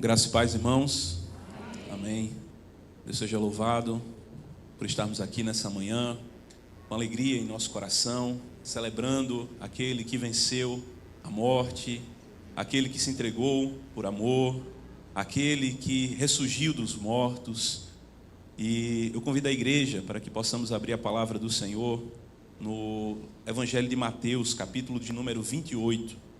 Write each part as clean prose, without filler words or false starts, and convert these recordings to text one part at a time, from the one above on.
Graça e paz, irmãos. Amém. Deus seja louvado por estarmos aqui nessa manhã, com alegria em nosso coração, celebrando aquele que venceu a morte, aquele que se entregou por amor, aquele que ressurgiu dos mortos. E eu convido a igreja para que possamos abrir a palavra do Senhor no Evangelho de Mateus, capítulo de número 28.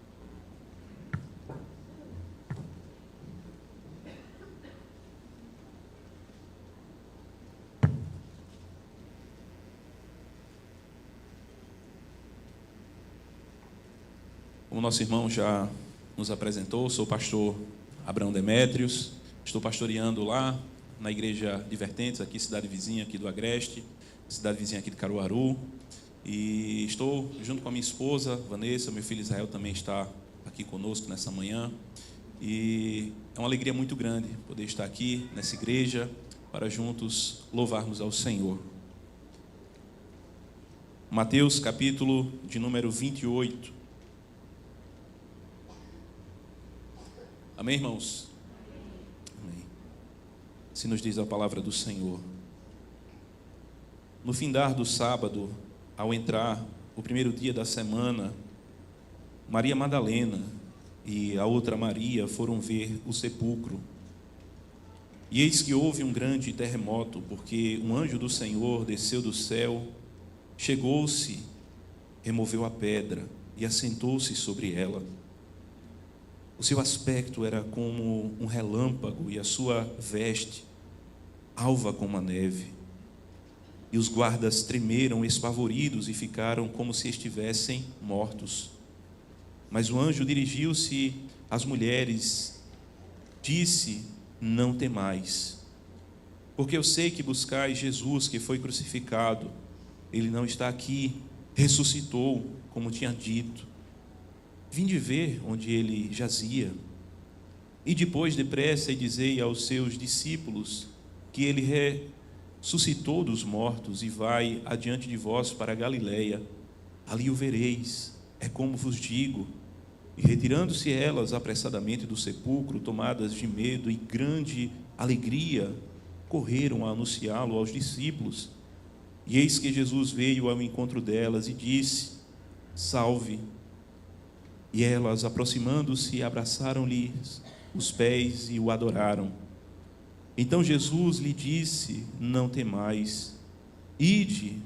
Como nosso irmão já nos apresentou, sou o pastor Abraão Demétrios, estou pastoreando lá na igreja de Vertentes, aqui cidade vizinha aqui do Agreste, cidade vizinha aqui de Caruaru, e estou junto com a minha esposa Vanessa, meu filho Israel também está aqui conosco nessa manhã, e é uma alegria muito grande poder estar aqui nessa igreja para juntos louvarmos ao Senhor. Mateus capítulo de número 28. Amém, irmãos? Amém. Se nos diz a palavra do Senhor. No findar do sábado, ao entrar o primeiro dia da semana, Maria Madalena e a outra Maria foram ver o sepulcro. E eis que houve um grande terremoto, porque um anjo do Senhor desceu do céu, chegou-se, removeu a pedra e assentou-se sobre ela. O seu aspecto era como um relâmpago e a sua veste alva como a neve. E os guardas tremeram espavoridos e ficaram como se estivessem mortos. Mas o anjo dirigiu-se às mulheres, disse: não temais, porque eu sei que buscais Jesus que foi crucificado. Ele não está aqui, ressuscitou, como tinha dito. Vinde ver onde ele jazia. E depois depressa e dizei aos seus discípulos que ele ressuscitou dos mortos e vai adiante de vós para a Galileia. Ali o vereis, é como vos digo. E retirando-se elas apressadamente do sepulcro, tomadas de medo e grande alegria, correram a anunciá-lo aos discípulos. E eis que Jesus veio ao encontro delas e disse: salve. E elas, aproximando-se, abraçaram-lhe os pés e o adoraram. Então Jesus lhe disse: não temais, ide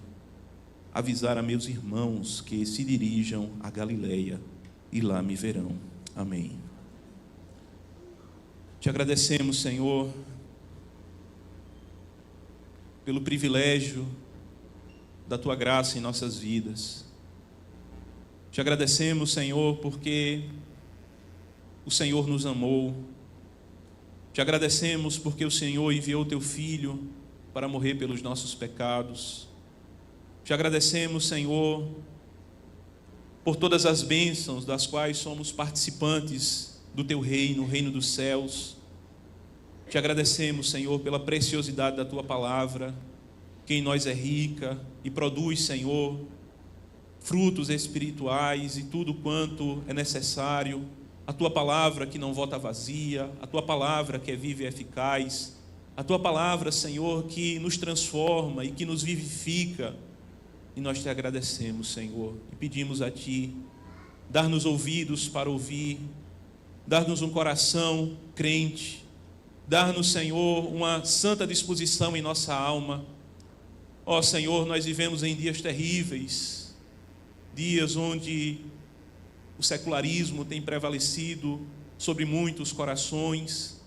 avisar a meus irmãos que se dirijam a Galileia, e lá me verão. Amém. Te agradecemos, Senhor, pelo privilégio da Tua graça em nossas vidas. Te agradecemos, Senhor, porque o Senhor nos amou. Te agradecemos porque o Senhor enviou Teu Filho para morrer pelos nossos pecados. Te agradecemos, Senhor, por todas as bênçãos das quais somos participantes do Teu reino, o reino dos céus. Te agradecemos, Senhor, pela preciosidade da Tua palavra, que em nós é rica e produz, Senhor, frutos espirituais e tudo quanto é necessário. A Tua palavra que não volta vazia, a Tua palavra que é viva e eficaz, a Tua palavra, Senhor, que nos transforma e que nos vivifica. E nós Te agradecemos, Senhor, e pedimos a Ti, dar-nos ouvidos para ouvir, dar-nos um coração crente, dar-nos, Senhor, uma santa disposição em nossa alma. Ó Senhor, nós vivemos em dias terríveis, dias onde o secularismo tem prevalecido sobre muitos corações,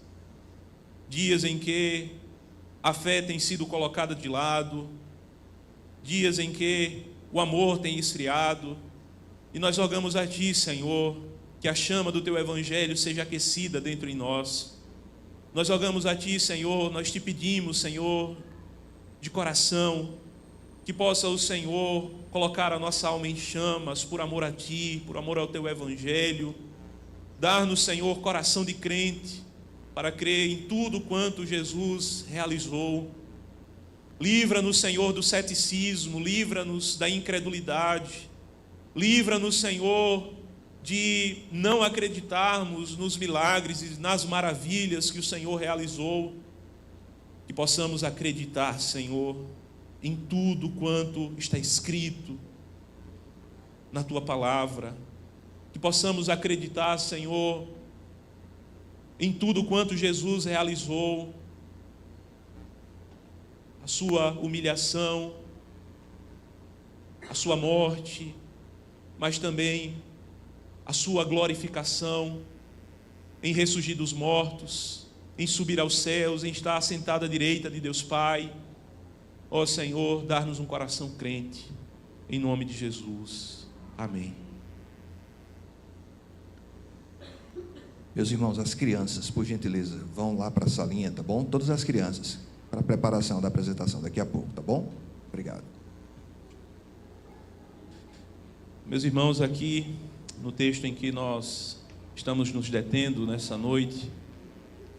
dias em que a fé tem sido colocada de lado, dias em que o amor tem esfriado, e nós rogamos a Ti, Senhor, que a chama do Teu Evangelho seja aquecida dentro de nós. Nós rogamos a Ti, Senhor, nós Te pedimos, Senhor, de coração, que possa o Senhor colocar a nossa alma em chamas por amor a Ti, por amor ao Teu Evangelho. Dar-nos, Senhor, coração de crente para crer em tudo quanto Jesus realizou. Livra-nos, Senhor, do ceticismo, livra-nos da incredulidade. Livra-nos, Senhor, de não acreditarmos nos milagres e nas maravilhas que o Senhor realizou, que possamos acreditar, Senhor, em tudo quanto está escrito na Tua palavra, que possamos acreditar, Senhor, em tudo quanto Jesus realizou, a Sua humilhação, a Sua morte, mas também a Sua glorificação, em ressurgir dos mortos, em subir aos céus, em estar assentado à direita de Deus Pai. Ó Senhor, dar-nos um coração crente, em nome de Jesus. Amém. Meus irmãos, as crianças, por gentileza, vão lá para a salinha, tá bom? Todas as crianças, para a preparação da apresentação daqui a pouco, tá bom? Obrigado. Meus irmãos, aqui no texto em que nós estamos nos detendo nessa noite,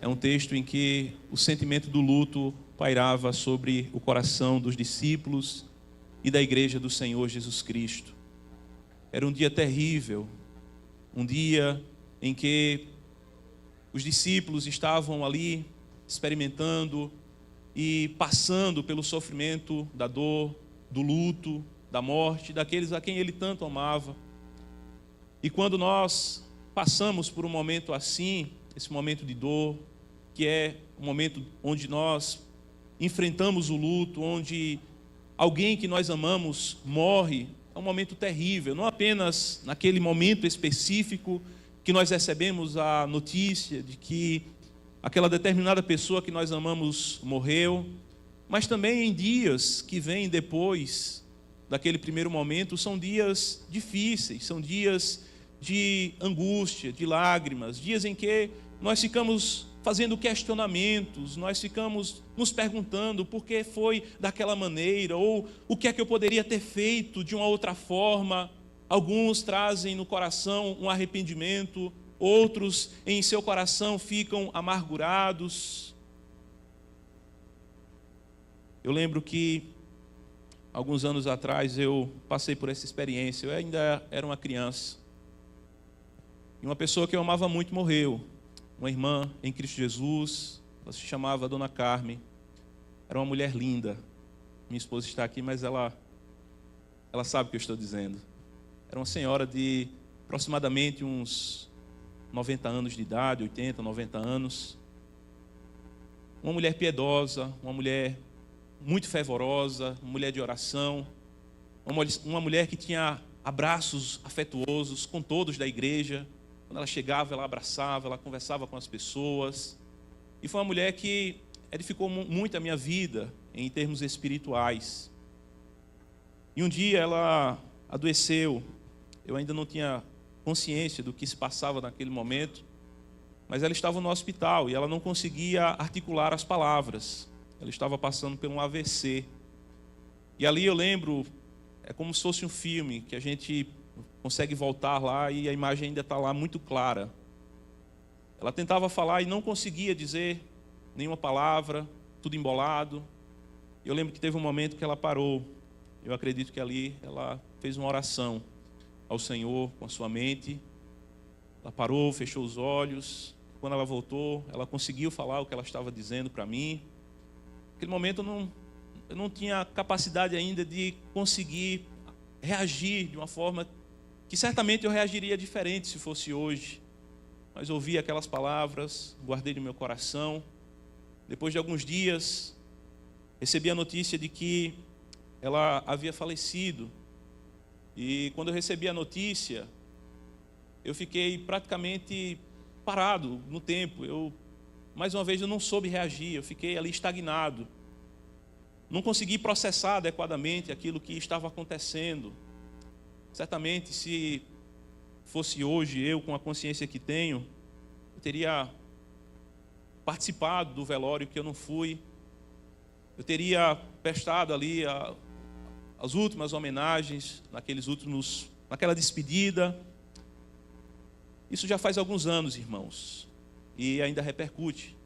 é um texto em que o sentimento do luto pairava sobre o coração dos discípulos e da igreja do Senhor Jesus Cristo. Era um dia terrível, um dia em que os discípulos estavam ali experimentando e passando pelo sofrimento da dor, do luto, da morte, daqueles a quem ele tanto amava. E quando nós passamos por um momento assim, esse momento de dor, que é um momento onde nós enfrentamos o luto, onde alguém que nós amamos morre, é um momento terrível, não apenas naquele momento específico que nós recebemos a notícia de que aquela determinada pessoa que nós amamos morreu, mas também em dias que vêm depois daquele primeiro momento. São dias difíceis, são dias de angústia, de lágrimas, dias em que nós ficamos fazendo questionamentos, nós ficamos nos perguntando por que foi daquela maneira, ou o que é que eu poderia ter feito de uma outra forma. Alguns trazem no coração um arrependimento, outros em seu coração ficam amargurados. Eu lembro que alguns anos atrás eu passei por essa experiência. Eu ainda era uma criança e uma pessoa que eu amava muito morreu, uma irmã em Cristo Jesus. Ela se chamava Dona Carmen, era uma mulher linda. Minha esposa está aqui, mas ela sabe o que eu estou dizendo. Era uma senhora de aproximadamente uns 90 anos de idade, 80, 90 anos. Uma mulher piedosa, uma mulher muito fervorosa, uma mulher de oração, uma mulher que tinha abraços afetuosos com todos da igreja. Quando ela chegava, ela abraçava, ela conversava com as pessoas. E foi uma mulher que edificou muito a minha vida em termos espirituais. E um dia ela adoeceu. Eu ainda não tinha consciência do que se passava naquele momento, mas ela estava no hospital e ela não conseguia articular as palavras. Ela estava passando por um AVC. E ali eu lembro, é como se fosse um filme, que a gente consegue voltar lá e a imagem ainda está lá muito clara. Ela tentava falar e não conseguia dizer nenhuma palavra, tudo embolado. Eu lembro que teve um momento que ela parou. Eu acredito que ali ela fez uma oração ao Senhor com a sua mente. Ela parou, fechou os olhos. Quando ela voltou, ela conseguiu falar o que ela estava dizendo para mim. Naquele momento eu não tinha capacidade ainda de conseguir reagir de uma forma que certamente eu reagiria diferente se fosse hoje. Mas ouvi aquelas palavras, guardei no meu coração. Depois de alguns dias, recebi a notícia de que ela havia falecido. E quando eu recebi a notícia, eu fiquei praticamente parado no tempo. Mais uma vez, eu não soube reagir, eu fiquei ali estagnado. Não consegui processar adequadamente aquilo que estava acontecendo. Certamente, se fosse hoje, eu com a consciência que tenho, eu teria participado do velório que eu não fui. Eu teria prestado ali as últimas homenagens, naquela despedida. Isso já faz alguns anos, irmãos, e ainda repercute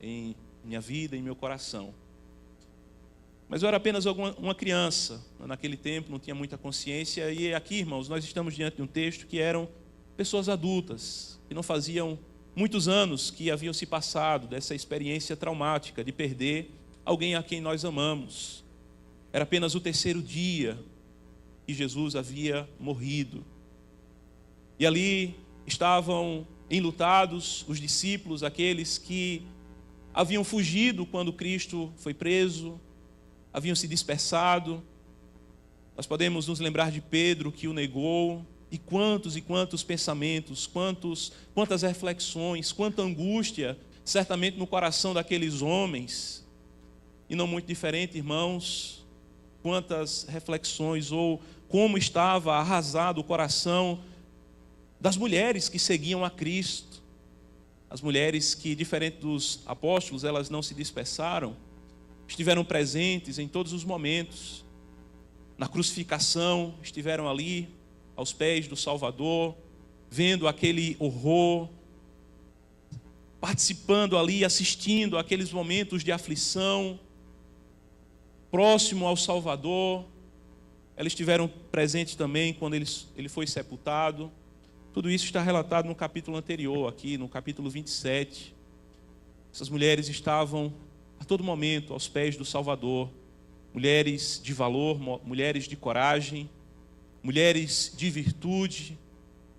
em minha vida, em meu coração. Mas eu era apenas uma criança, naquele tempo não tinha muita consciência. E aqui, irmãos, nós estamos diante de um texto que eram pessoas adultas, que não faziam muitos anos que haviam se passado dessa experiência traumática de perder alguém a quem nós amamos. Era apenas o 3º dia que Jesus havia morrido. E ali estavam enlutados os discípulos, aqueles que haviam fugido quando Cristo foi preso, haviam se dispersado. Nós podemos nos lembrar de Pedro, que o negou, e quantos pensamentos, quantas reflexões, quanta angústia, certamente no coração daqueles homens. E não muito diferente, irmãos, quantas reflexões, ou como estava arrasado o coração das mulheres que seguiam a Cristo. As mulheres que, diferente dos apóstolos, elas não se dispersaram, estiveram presentes em todos os momentos. Na crucificação, estiveram ali, aos pés do Salvador, vendo aquele horror, participando ali, assistindo aqueles momentos de aflição, próximo ao Salvador. Elas estiveram presentes também quando ele foi sepultado. Tudo isso está relatado no capítulo anterior, aqui no capítulo 27. Essas mulheres estavam a todo momento aos pés do Salvador. Mulheres de valor, mulheres de coragem, mulheres de virtude,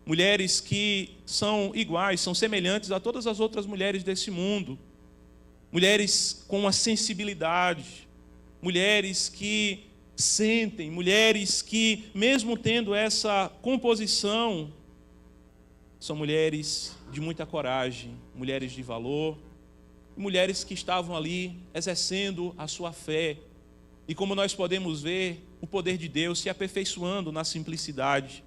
mulheres que são iguais, são semelhantes a todas as outras mulheres desse mundo. Mulheres com uma sensibilidade, mulheres que sentem, mulheres que, mesmo tendo essa composição, são mulheres de muita coragem, mulheres de valor, mulheres que estavam ali exercendo a sua fé. E como nós podemos ver o poder de Deus se aperfeiçoando na simplicidade,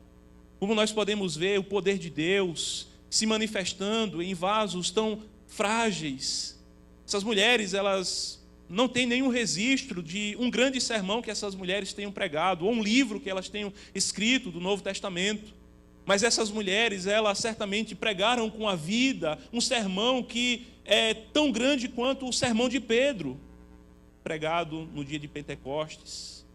como nós podemos ver o poder de Deus se manifestando em vasos tão frágeis. Essas mulheres, elas não têm nenhum registro de um grande sermão que essas mulheres tenham pregado, ou um livro que elas tenham escrito do Novo Testamento. Mas essas mulheres, elas certamente pregaram com a vida um sermão que é tão grande quanto o sermão de Pedro, pregado no dia de Pentecostes.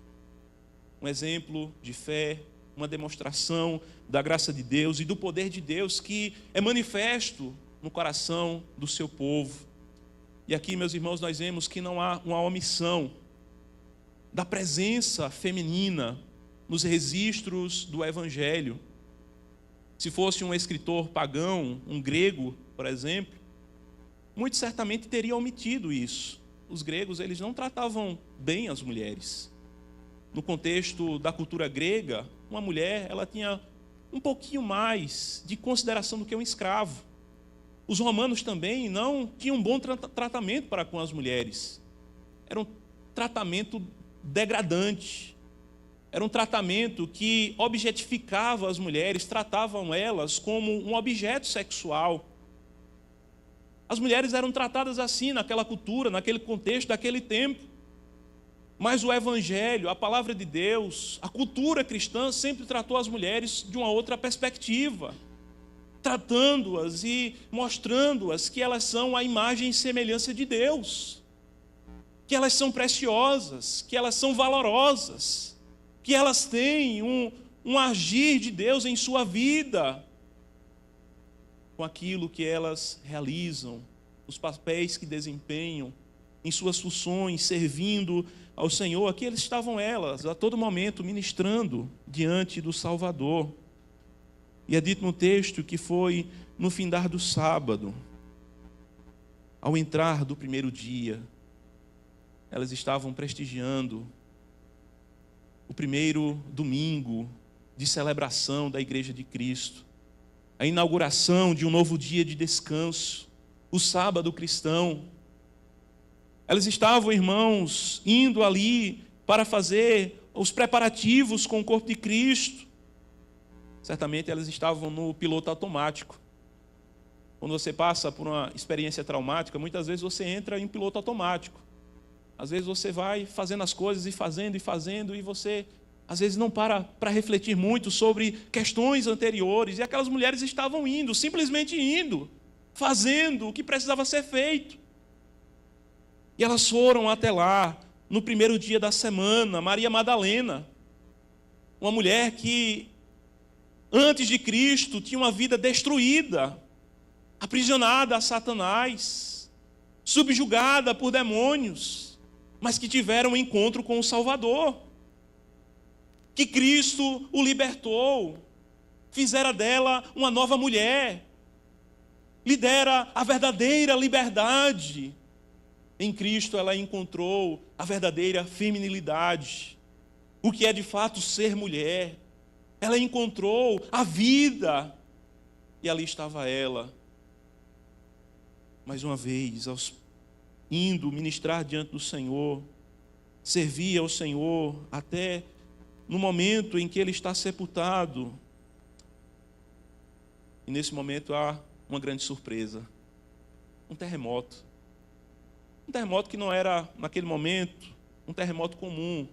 Um exemplo de fé, uma demonstração da graça de Deus e do poder de Deus que é manifesto no coração do seu povo. E aqui, meus irmãos, nós vemos que não há uma omissão da presença feminina nos registros do Evangelho. Se fosse um escritor pagão, um grego, por exemplo, muito certamente teria omitido isso. Os gregos, eles não tratavam bem as mulheres. No contexto da cultura grega, uma mulher, ela tinha um pouquinho mais de consideração do que um escravo. Os romanos também não tinham um bom tratamento para com as mulheres. Era um tratamento degradante. Era um tratamento que objetificava as mulheres, tratavam elas como um objeto sexual. As mulheres eram tratadas assim naquela cultura, naquele contexto, daquele tempo. Mas o Evangelho, a palavra de Deus, a cultura cristã sempre tratou as mulheres de uma outra perspectiva, tratando-as e mostrando-as que elas são a imagem e semelhança de Deus, que elas são preciosas, que elas são valorosas, que elas têm um agir de Deus em sua vida, com aquilo que elas realizam, os papéis que desempenham, em suas funções, servindo ao Senhor. Aqui estavam elas, a todo momento, ministrando diante do Salvador. E é dito no texto que foi no findar do sábado, ao entrar do primeiro dia, elas estavam prestigiando o primeiro domingo de celebração da Igreja de Cristo, a inauguração de um novo dia de descanso, o sábado cristão. Elas estavam, irmãos, indo ali para fazer os preparativos com o corpo de Cristo. Certamente elas estavam no piloto automático. Quando você passa por uma experiência traumática, muitas vezes você entra em piloto automático. Às vezes você vai fazendo as coisas e fazendo, e você, às vezes, não para refletir muito sobre questões anteriores. E aquelas mulheres estavam indo, simplesmente indo, fazendo o que precisava ser feito. E elas foram até lá, no primeiro dia da semana, Maria Madalena, uma mulher que antes de Cristo, tinham uma vida destruída, aprisionada a Satanás, subjugada por demônios, mas que tiveram um encontro com o Salvador, que Cristo o libertou, fizera dela uma nova mulher, lhe dera a verdadeira liberdade. Em Cristo ela encontrou a verdadeira feminilidade, o que é de fato ser mulher. Ela encontrou a vida, e ali estava ela, mais uma vez, indo ministrar diante do Senhor, servir ao Senhor, até no momento em que ele está sepultado. E nesse momento há uma grande surpresa, um terremoto. Um terremoto que não era, naquele momento, um terremoto comum,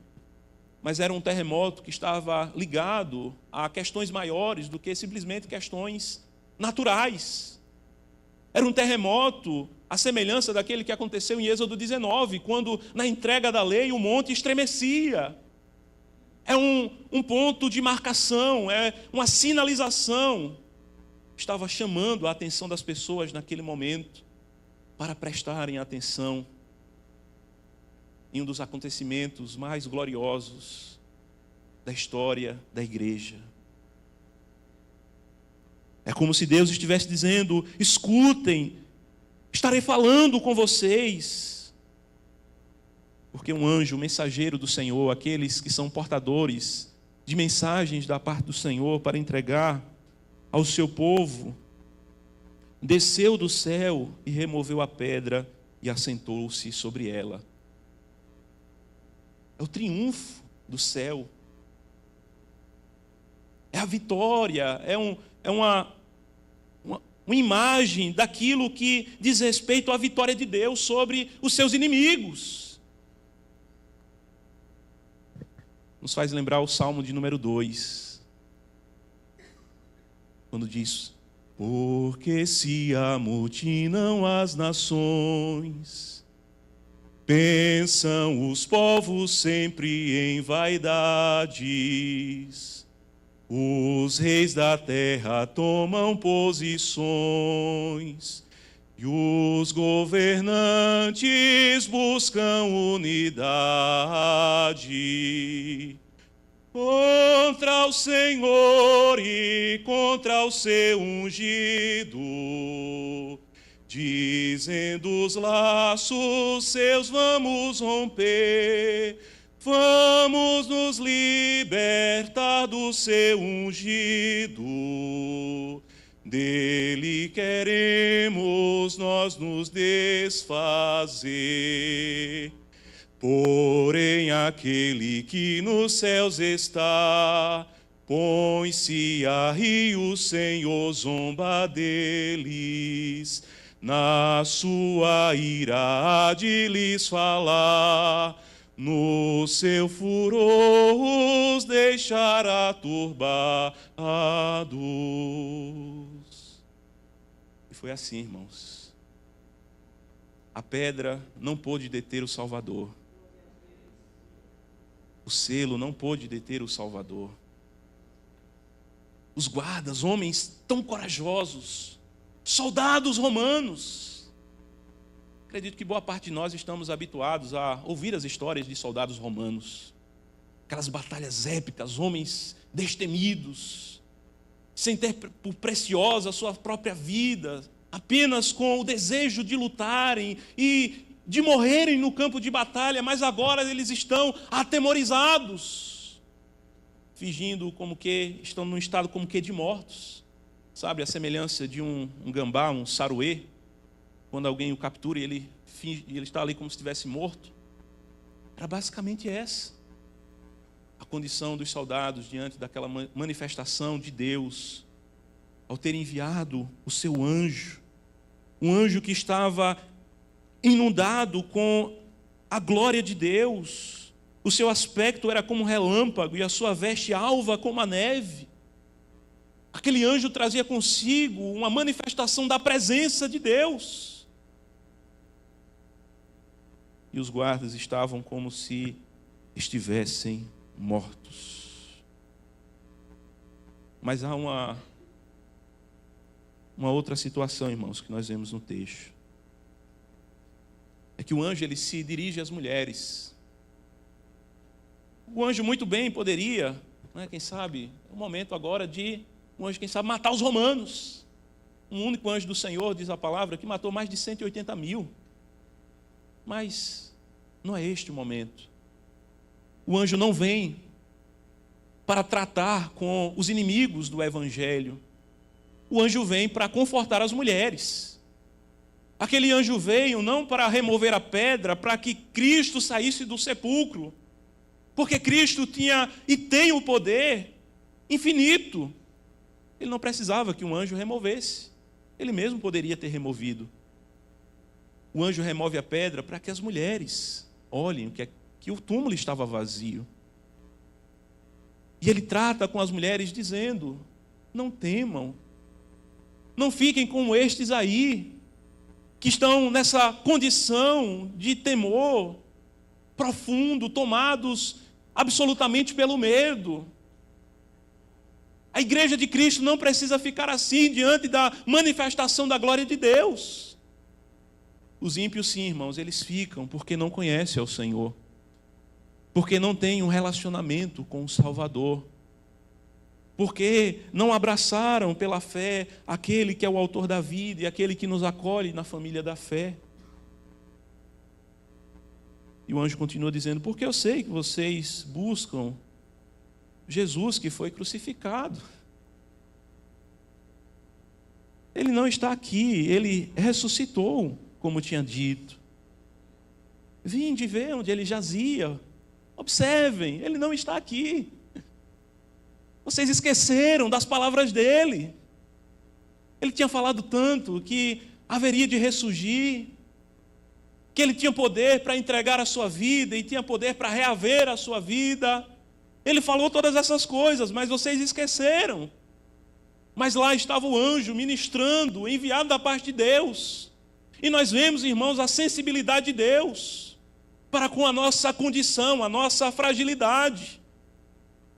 mas era um terremoto que estava ligado a questões maiores do que simplesmente questões naturais. Era um terremoto à semelhança daquele que aconteceu em Êxodo 19, quando na entrega da lei o monte estremecia. É um ponto de marcação, é uma sinalização. Estava chamando a atenção das pessoas naquele momento para prestarem atenção em um dos acontecimentos mais gloriosos da história da igreja. É como se Deus estivesse dizendo: escutem, estarei falando com vocês. Porque um anjo, mensageiro do Senhor, aqueles que são portadores de mensagens da parte do Senhor para entregar ao seu povo, desceu do céu e removeu a pedra e assentou-se sobre ela. É o triunfo do céu. É a vitória, é uma imagem daquilo que diz respeito à vitória de Deus sobre os seus inimigos. Nos faz lembrar o Salmo de número 2, quando diz: porque se amotinam as nações, pensam os povos sempre em vaidades, os reis da terra tomam posições, e os governantes buscam unidade contra o Senhor e contra o seu ungido, dizendo os laços seus vamos romper, vamos nos libertar do seu ungido, dele queremos nós nos desfazer. Porém aquele que nos céus está, põe-se a rir, o Senhor zomba deles, na sua ira há de lhes falar, no seu furor os deixará turbados. E foi assim, irmãos. A pedra não pôde deter o Salvador. O selo não pôde deter o Salvador. Os guardas, homens tão corajosos, soldados romanos. Acredito que boa parte de nós estamos habituados a ouvir as histórias de soldados romanos. Aquelas batalhas épicas, homens destemidos, sem ter por preciosa a sua própria vida, apenas com o desejo de lutarem e de morrerem no campo de batalha, mas agora eles estão atemorizados, fingindo como que estão num estado como que de mortos. Sabe, a semelhança de um gambá, um saruê, quando alguém o captura e ele está ali como se estivesse morto. Era basicamente essa a condição dos soldados diante daquela manifestação de Deus, ao ter enviado o seu anjo, um anjo que estava inundado com a glória de Deus. O seu aspecto era como um relâmpago e a sua veste alva como a neve. Aquele anjo trazia consigo uma manifestação da presença de Deus. E os guardas estavam como se estivessem mortos. Mas há uma outra situação, irmãos, que nós vemos no texto. É que o anjo ele se dirige às mulheres. O anjo muito bem poderia, quem sabe, é o momento agora de o anjo, quem sabe, matar os romanos. Um único anjo do Senhor, diz a palavra, que matou mais de 180 mil. Mas não é este o momento. O anjo não vem para tratar com os inimigos do Evangelho. O anjo vem para confortar as mulheres. Aquele anjo veio não para remover a pedra, para que Cristo saísse do sepulcro, porque Cristo tinha e tem o poder infinito. Ele não precisava que um anjo removesse, ele mesmo poderia ter removido. O anjo remove a pedra para que as mulheres olhem que o túmulo estava vazio. E ele trata com as mulheres dizendo: não temam, não fiquem como estes aí, que estão nessa condição de temor profundo, tomados absolutamente pelo medo. A igreja de Cristo não precisa ficar assim diante da manifestação da glória de Deus. Os ímpios, sim, irmãos, eles ficam porque não conhecem ao Senhor, porque não têm um relacionamento com o Salvador, porque não abraçaram pela fé aquele que é o autor da vida e aquele que nos acolhe na família da fé. E o anjo continua dizendo: porque eu sei que vocês buscam Jesus que foi crucificado. Ele não está aqui, ele ressuscitou, como tinha dito. Vinde ver onde ele jazia. Observem, ele não está aqui. Vocês esqueceram das palavras dele. Ele tinha falado tanto que haveria de ressurgir, que ele tinha poder para entregar a sua vida e tinha poder para reaver a sua vida. Ele falou todas essas coisas, mas vocês esqueceram. Mas lá estava o anjo ministrando, enviado da parte de Deus. E nós vemos, irmãos, a sensibilidade de Deus para com a nossa condição, a nossa fragilidade.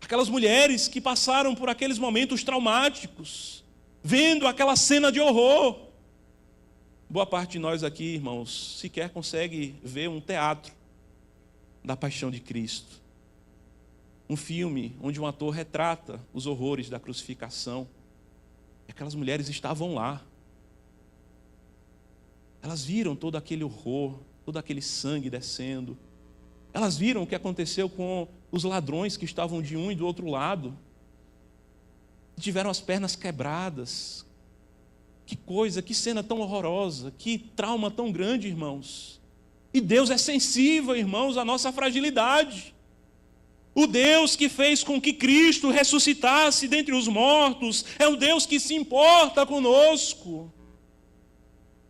Aquelas mulheres que passaram por aqueles momentos traumáticos, vendo aquela cena de horror. Boa parte de nós aqui, irmãos, sequer consegue ver um teatro da paixão de Cristo. Um filme onde um ator retrata os horrores da crucificação. Aquelas mulheres estavam lá. Elas viram todo aquele horror, todo aquele sangue descendo. Elas viram o que aconteceu com os ladrões que estavam de um e do outro lado. Tiveram as pernas quebradas. Que coisa, que cena tão horrorosa, que trauma tão grande, irmãos. E Deus é sensível, irmãos, à nossa fragilidade. O Deus que fez com que Cristo ressuscitasse dentre os mortos é um Deus que se importa conosco.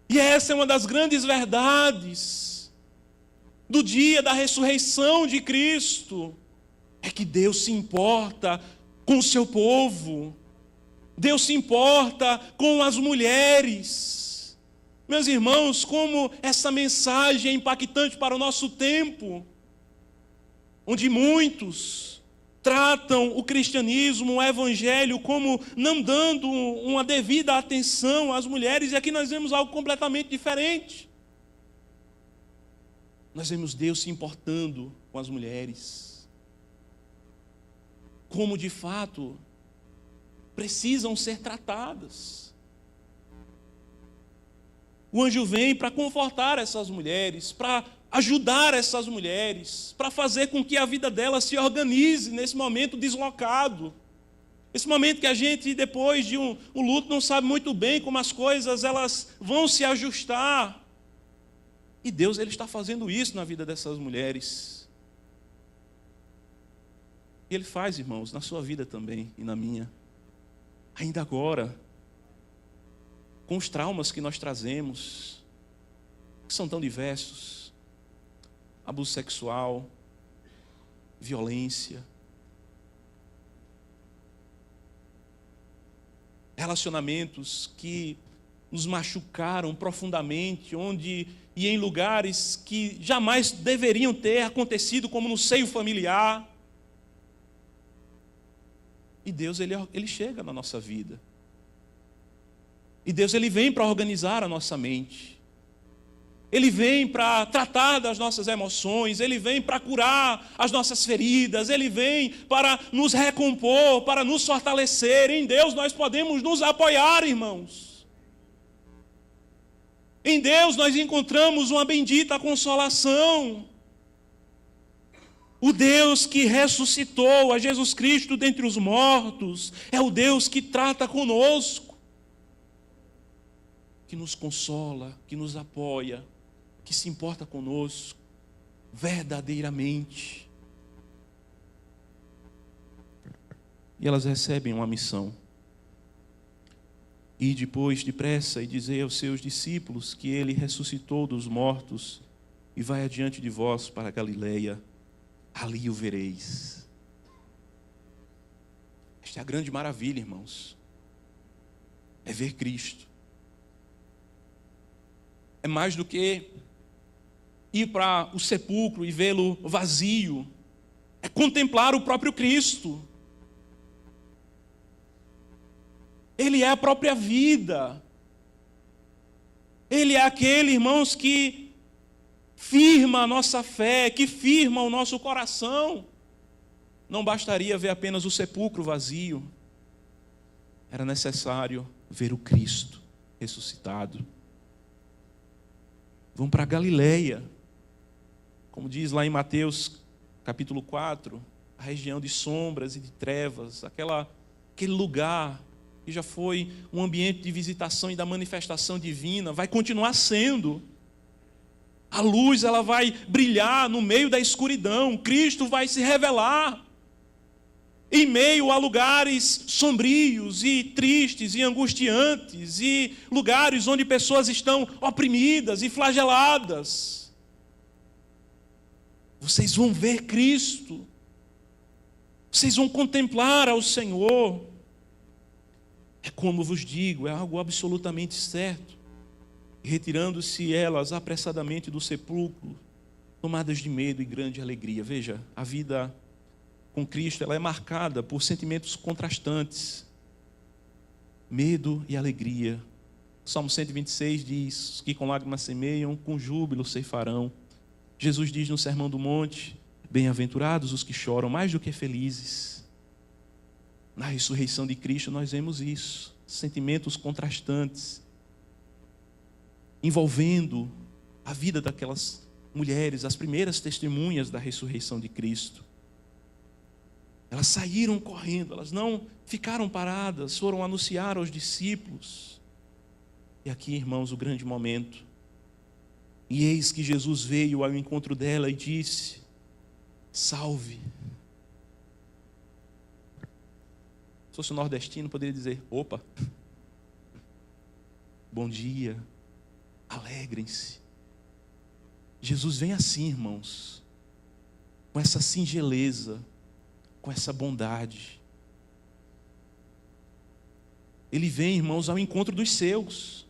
E essa é uma das grandes verdades do dia da ressurreição de Cristo. É que Deus se importa com o seu povo. Deus se importa com as mulheres. Meus irmãos, como essa mensagem é impactante para o nosso tempo, onde muitos tratam o cristianismo, o evangelho, como não dando uma devida atenção às mulheres, e aqui nós vemos algo completamente diferente. Nós vemos Deus se importando com as mulheres, como de fato precisam ser tratadas. O anjo vem para confortar essas mulheres, para ajudar essas mulheres, para fazer com que a vida delas se organize nesse momento deslocado. Esse momento que a gente, depois de um luto, não sabe muito bem como as coisas elas vão se ajustar. E Deus ele está fazendo isso na vida dessas mulheres. E Ele faz, irmãos, na sua vida também e na minha. Ainda agora, com os traumas que nós trazemos, que são tão diversos: abuso sexual, violência, relacionamentos que nos machucaram profundamente, onde e em lugares que jamais deveriam ter acontecido, como no seio familiar. E Deus, ele chega na nossa vida. E Deus, ele vem para organizar a nossa mente. Ele vem para tratar das nossas emoções, Ele vem para curar as nossas feridas, Ele vem para nos recompor, para nos fortalecer. Em Deus nós podemos nos apoiar, irmãos. Em Deus nós encontramos uma bendita consolação. O Deus que ressuscitou a Jesus Cristo dentre os mortos é o Deus que trata conosco, que nos consola, que nos apoia, que se importa conosco verdadeiramente. E elas recebem uma missão. E depois, depressa, e dizer aos seus discípulos que ele ressuscitou dos mortos e vai adiante de vós para a Galileia, ali o vereis. Esta é a grande maravilha, irmãos. É ver Cristo. É mais do que ir para o sepulcro e vê-lo vazio. É contemplar o próprio Cristo. Ele é a própria vida. Ele é aquele, irmãos, que firma a nossa fé, que firma o nosso coração. Não bastaria ver apenas o sepulcro vazio. Era necessário ver o Cristo ressuscitado. Vão para Galileia. Como diz lá em Mateus capítulo 4, a região de sombras e de trevas, aquele lugar que já foi um ambiente de visitação e da manifestação divina, vai continuar sendo. A luz, ela vai brilhar no meio da escuridão, Cristo vai se revelar em meio a lugares sombrios e tristes e angustiantes, e lugares onde pessoas estão oprimidas e flageladas. Vocês vão ver Cristo, vocês vão contemplar ao Senhor. É como vos digo, é algo absolutamente certo. E retirando-se elas apressadamente do sepulcro, tomadas de medo e grande alegria. Veja, a vida com Cristo, ela é marcada por sentimentos contrastantes. Medo e alegria. Salmo 126 diz que com lágrimas semeiam, com júbilo ceifarão. Jesus diz no Sermão do Monte, bem-aventurados os que choram, mais do que felizes. Na ressurreição de Cristo nós vemos isso, sentimentos contrastantes, envolvendo a vida daquelas mulheres, as primeiras testemunhas da ressurreição de Cristo. Elas saíram correndo, elas não ficaram paradas, foram anunciar aos discípulos. E aqui, irmãos, o grande momento. E eis que Jesus veio ao encontro dela e disse: salve. Se fosse um nordestino, poderia dizer: opa, bom dia, alegrem-se. Jesus vem assim, irmãos, com essa singeleza, com essa bondade. Ele vem, irmãos, ao encontro dos seus.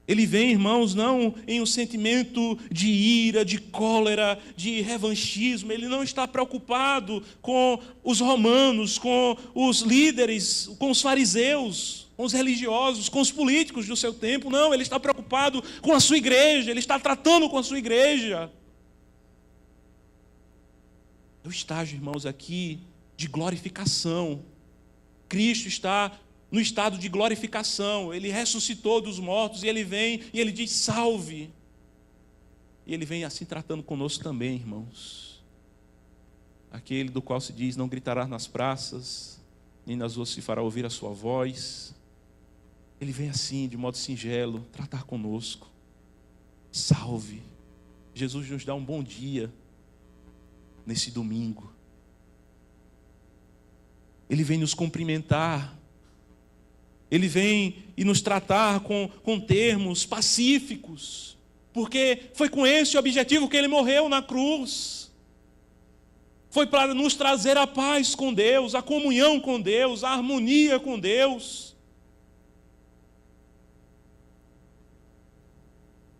Ele vem, irmãos, não em um sentimento de ira, de cólera, de revanchismo. Ele não está preocupado com os romanos, com os líderes, com os fariseus, com os religiosos, com os políticos do seu tempo. Não, ele está preocupado com a sua igreja, ele está tratando com a sua igreja. É o estágio, irmãos, aqui de glorificação. Cristo está no estado de glorificação. Ele ressuscitou dos mortos e ele vem e ele diz: salve. E ele vem assim tratando conosco também, irmãos. Aquele do qual se diz: não gritará nas praças, nem nas ruas se fará ouvir a sua voz. Ele vem assim, de modo singelo, tratar conosco. Salve. Jesus nos dá um bom dia nesse domingo. Ele vem nos cumprimentar. Ele vem e nos tratar com termos pacíficos, porque foi com esse objetivo que ele morreu na cruz. Foi para nos trazer a paz com Deus, a comunhão com Deus, a harmonia com Deus.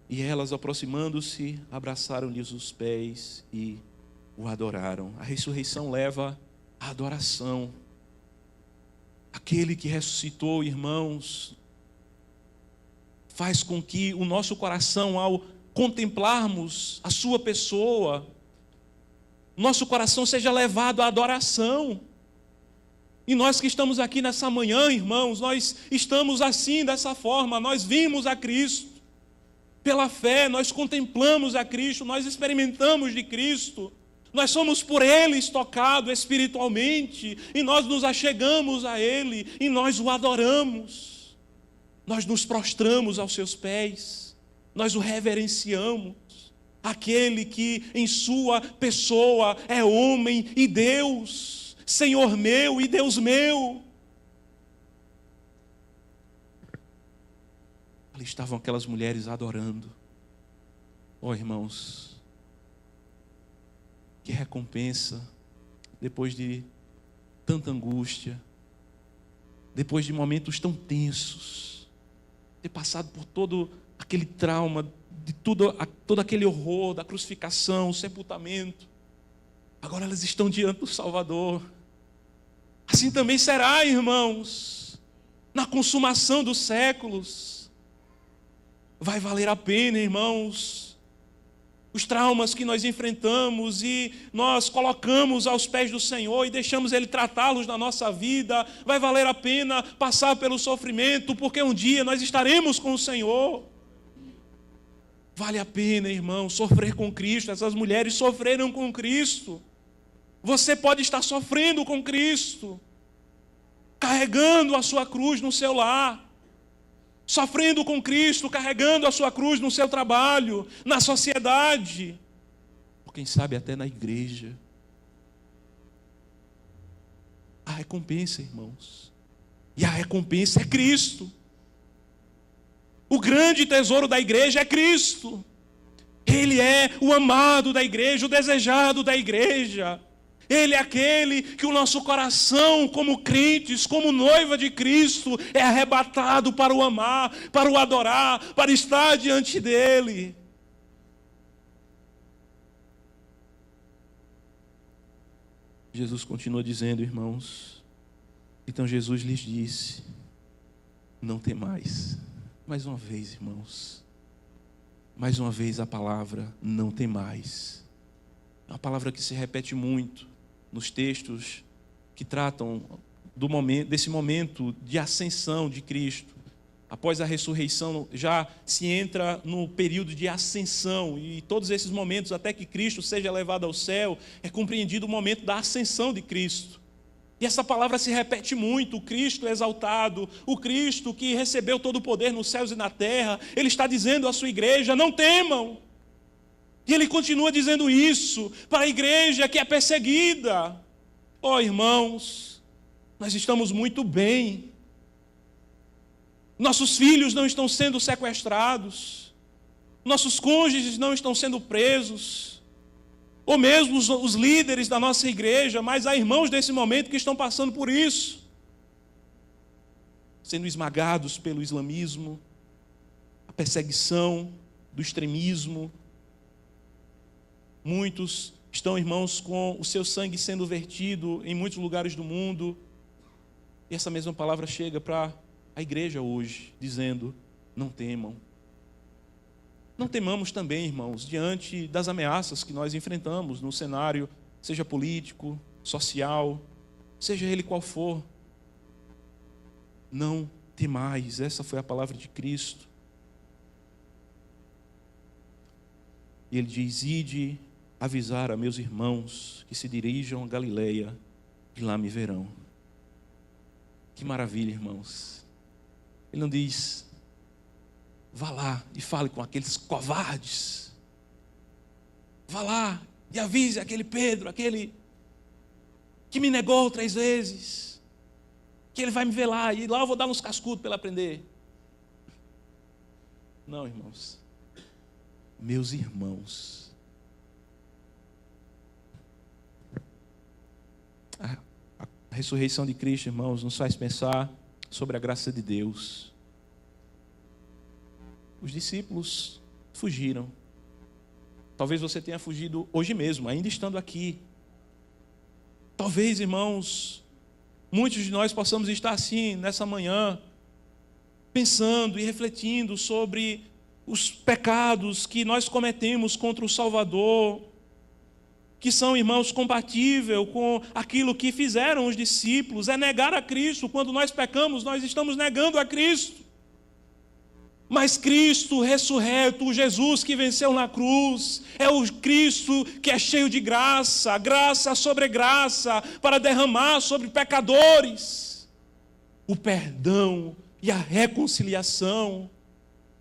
E elas, aproximando-se, abraçaram-lhes os pés e o adoraram. A ressurreição leva a adoração. Aquele que ressuscitou, irmãos, faz com que o nosso coração, ao contemplarmos a sua pessoa, nosso coração seja levado à adoração. E nós que estamos aqui nessa manhã, irmãos, nós estamos assim, dessa forma, nós vimos a Cristo. Pela fé, nós contemplamos a Cristo, nós experimentamos de Cristo. Nós somos por Ele tocados espiritualmente, e nós nos achegamos a Ele, e nós o adoramos. Nós nos prostramos aos seus pés, nós o reverenciamos. Aquele que em sua pessoa é homem e Deus, Senhor meu e Deus meu. Ali estavam aquelas mulheres adorando. Oh, irmãos, que recompensa depois de tanta angústia, depois de momentos tão tensos, ter passado por todo aquele trauma, de todo aquele horror da crucificação, o sepultamento. Agora elas estão diante do Salvador. Assim também será, irmãos, na consumação dos séculos. Vai valer a pena, irmãos, os traumas que nós enfrentamos e nós colocamos aos pés do Senhor e deixamos Ele tratá-los na nossa vida. Vai valer a pena passar pelo sofrimento, porque um dia nós estaremos com o Senhor. Vale a pena, irmão, sofrer com Cristo. Essas mulheres sofreram com Cristo. Você pode estar sofrendo com Cristo, carregando a sua cruz no seu lar, sofrendo com Cristo, carregando a sua cruz no seu trabalho, na sociedade, ou quem sabe até na igreja. A recompensa, irmãos, e a recompensa é Cristo. O grande tesouro da igreja é Cristo. Ele é o amado da igreja, o desejado da igreja. Ele é aquele que o nosso coração, como crentes, como noiva de Cristo, é arrebatado para o amar, para o adorar, para estar diante dele. Jesus continua dizendo, irmãos, então Jesus lhes disse, não temais. Mais uma vez, irmãos, mais uma vez a palavra não temais. É uma palavra que se repete muito nos textos que tratam desse momento de ascensão de Cristo. Após a ressurreição, já se entra no período de ascensão, e todos esses momentos, até que Cristo seja levado ao céu, é compreendido o momento da ascensão de Cristo. E essa palavra se repete muito, o Cristo exaltado, o Cristo que recebeu todo o poder nos céus e na terra. Ele está dizendo à sua igreja, não temam. E ele continua dizendo isso para a igreja que é perseguida. Oh, irmãos, nós estamos muito bem. Nossos filhos não estão sendo sequestrados. Nossos cônjuges não estão sendo presos. Ou mesmo os líderes da nossa igreja, mas há irmãos nesse momento que estão passando por isso, sendo esmagados pelo islamismo, a perseguição do extremismo. Muitos estão, irmãos, com o seu sangue sendo vertido em muitos lugares do mundo. E essa mesma palavra chega para a igreja hoje, dizendo, não temam. Não temamos também, irmãos, diante das ameaças que nós enfrentamos no cenário, seja político, social, seja ele qual for. Não temais, essa foi a palavra de Cristo. E ele diz, ide avisar a meus irmãos que se dirijam a Galileia e lá me verão. Que maravilha, irmãos. Ele não diz, vá lá e fale com aqueles covardes. Vá lá e avise aquele Pedro, aquele que me negou 3 vezes, que ele vai me ver lá, e lá eu vou dar uns cascudos para ele aprender. Não, irmãos. Meus irmãos. A ressurreição de Cristo, irmãos, nos faz pensar sobre a graça de Deus. Os discípulos fugiram. Talvez você tenha fugido hoje mesmo, ainda estando aqui. Talvez, irmãos, muitos de nós possamos estar assim nessa manhã, pensando e refletindo sobre os pecados que nós cometemos contra o Salvador, que são, irmãos, compatíveis com aquilo que fizeram os discípulos, é negar a Cristo. Quando nós pecamos, nós estamos negando a Cristo. Mas Cristo ressurreto, o Jesus que venceu na cruz, é o Cristo que é cheio de graça, graça sobre graça, para derramar sobre pecadores o perdão e a reconciliação.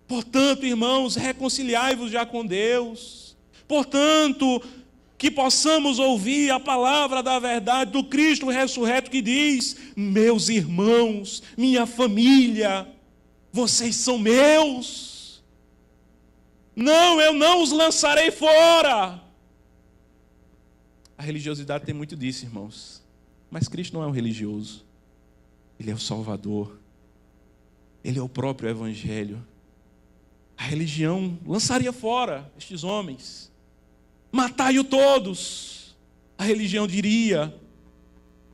Portanto, irmãos, reconciliai-vos já com Deus. Portanto, que possamos ouvir a palavra da verdade do Cristo ressurreto que diz: meus irmãos, minha família, vocês são meus. Não, eu não os lançarei fora. A religiosidade tem muito disso, irmãos. Mas Cristo não é um religioso. Ele é o Salvador. Ele é o próprio Evangelho. A religião lançaria fora estes homens. Matai-o todos. A religião diria: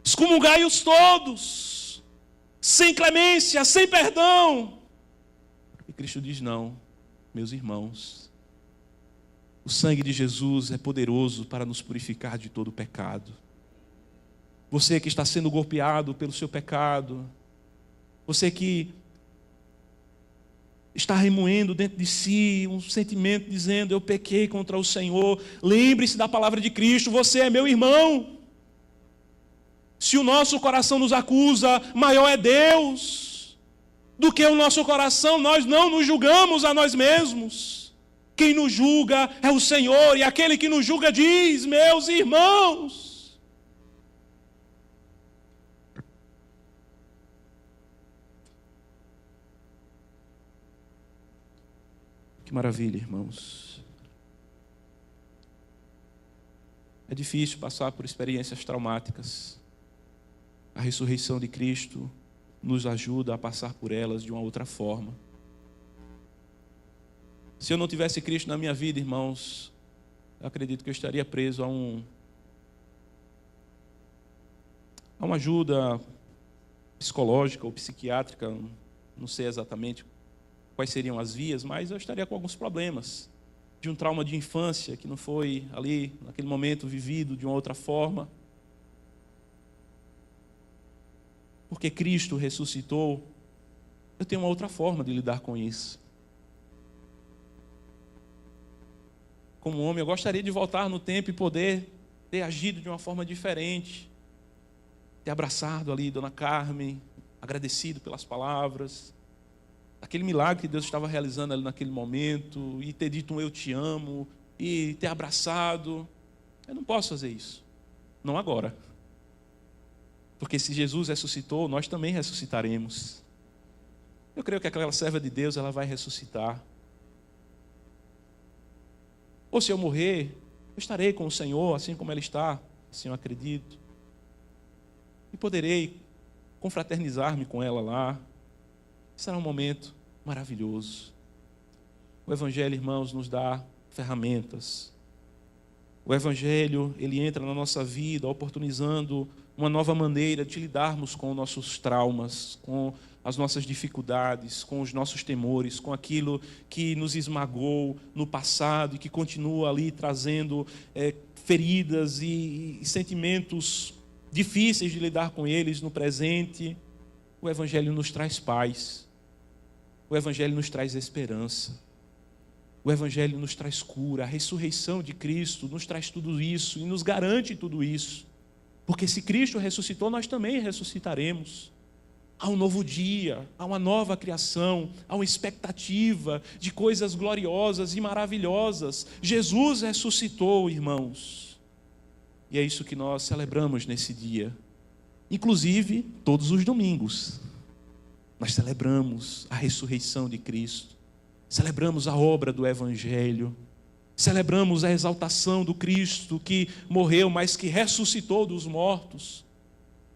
excomungai-os todos. Sem clemência, sem perdão. E Cristo diz: não, meus irmãos, o sangue de Jesus é poderoso para nos purificar de todo pecado. Você que está sendo golpeado pelo seu pecado, você que está remoendo dentro de si um sentimento dizendo: eu pequei contra o Senhor, lembre-se da palavra de Cristo, você é meu irmão. Se o nosso coração nos acusa, maior é Deus do que o nosso coração. Nós não nos julgamos a nós mesmos. Quem nos julga é o Senhor, e aquele que nos julga diz: meus irmãos. Que maravilha, irmãos. É difícil passar por experiências traumáticas. A ressurreição de Cristo nos ajuda a passar por elas de uma outra forma. Se eu não tivesse Cristo na minha vida, irmãos, eu acredito que eu estaria preso a uma ajuda psicológica ou psiquiátrica, não sei exatamente quais seriam as vias, mas eu estaria com alguns problemas de um trauma de infância que não foi ali, naquele momento, vivido de uma outra forma. Porque Cristo ressuscitou, eu tenho uma outra forma de lidar com isso. Como homem, eu gostaria de voltar no tempo e poder ter agido de uma forma diferente, ter abraçado ali Dona Carmen, agradecido pelas palavras, aquele milagre que Deus estava realizando ali naquele momento, e ter dito um eu te amo, e ter abraçado. Eu não posso fazer isso, não agora. Porque se Jesus ressuscitou, nós também ressuscitaremos. Eu creio que aquela serva de Deus, ela vai ressuscitar. Ou se eu morrer, eu estarei com o Senhor, assim como ela está, assim eu acredito. E poderei confraternizar-me com ela lá. Será um momento maravilhoso. O Evangelho, irmãos, nos dá ferramentas. O Evangelho, ele entra na nossa vida, oportunizando uma nova maneira de lidarmos com os nossos traumas, com as nossas dificuldades, com os nossos temores, com aquilo que nos esmagou no passado e que continua ali trazendo feridas e sentimentos difíceis de lidar com eles no presente. O Evangelho nos traz paz. O Evangelho nos traz esperança. O Evangelho nos traz cura. A ressurreição de Cristo nos traz tudo isso e nos garante tudo isso. Porque se Cristo ressuscitou, nós também ressuscitaremos. Há um novo dia, há uma nova criação, há uma expectativa de coisas gloriosas e maravilhosas. Jesus ressuscitou, irmãos. E é isso que nós celebramos nesse dia. Inclusive, todos os domingos, nós celebramos a ressurreição de Cristo. Celebramos a obra do Evangelho. Celebramos a exaltação do Cristo que morreu, mas que ressuscitou dos mortos.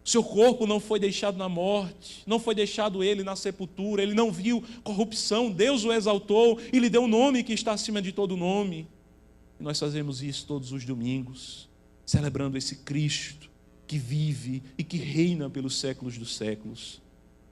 Seu corpo não foi deixado na morte, não foi deixado ele na sepultura, ele não viu corrupção, Deus o exaltou e lhe deu um nome que está acima de todo nome. E nós fazemos isso todos os domingos, celebrando esse Cristo que vive e que reina pelos séculos dos séculos.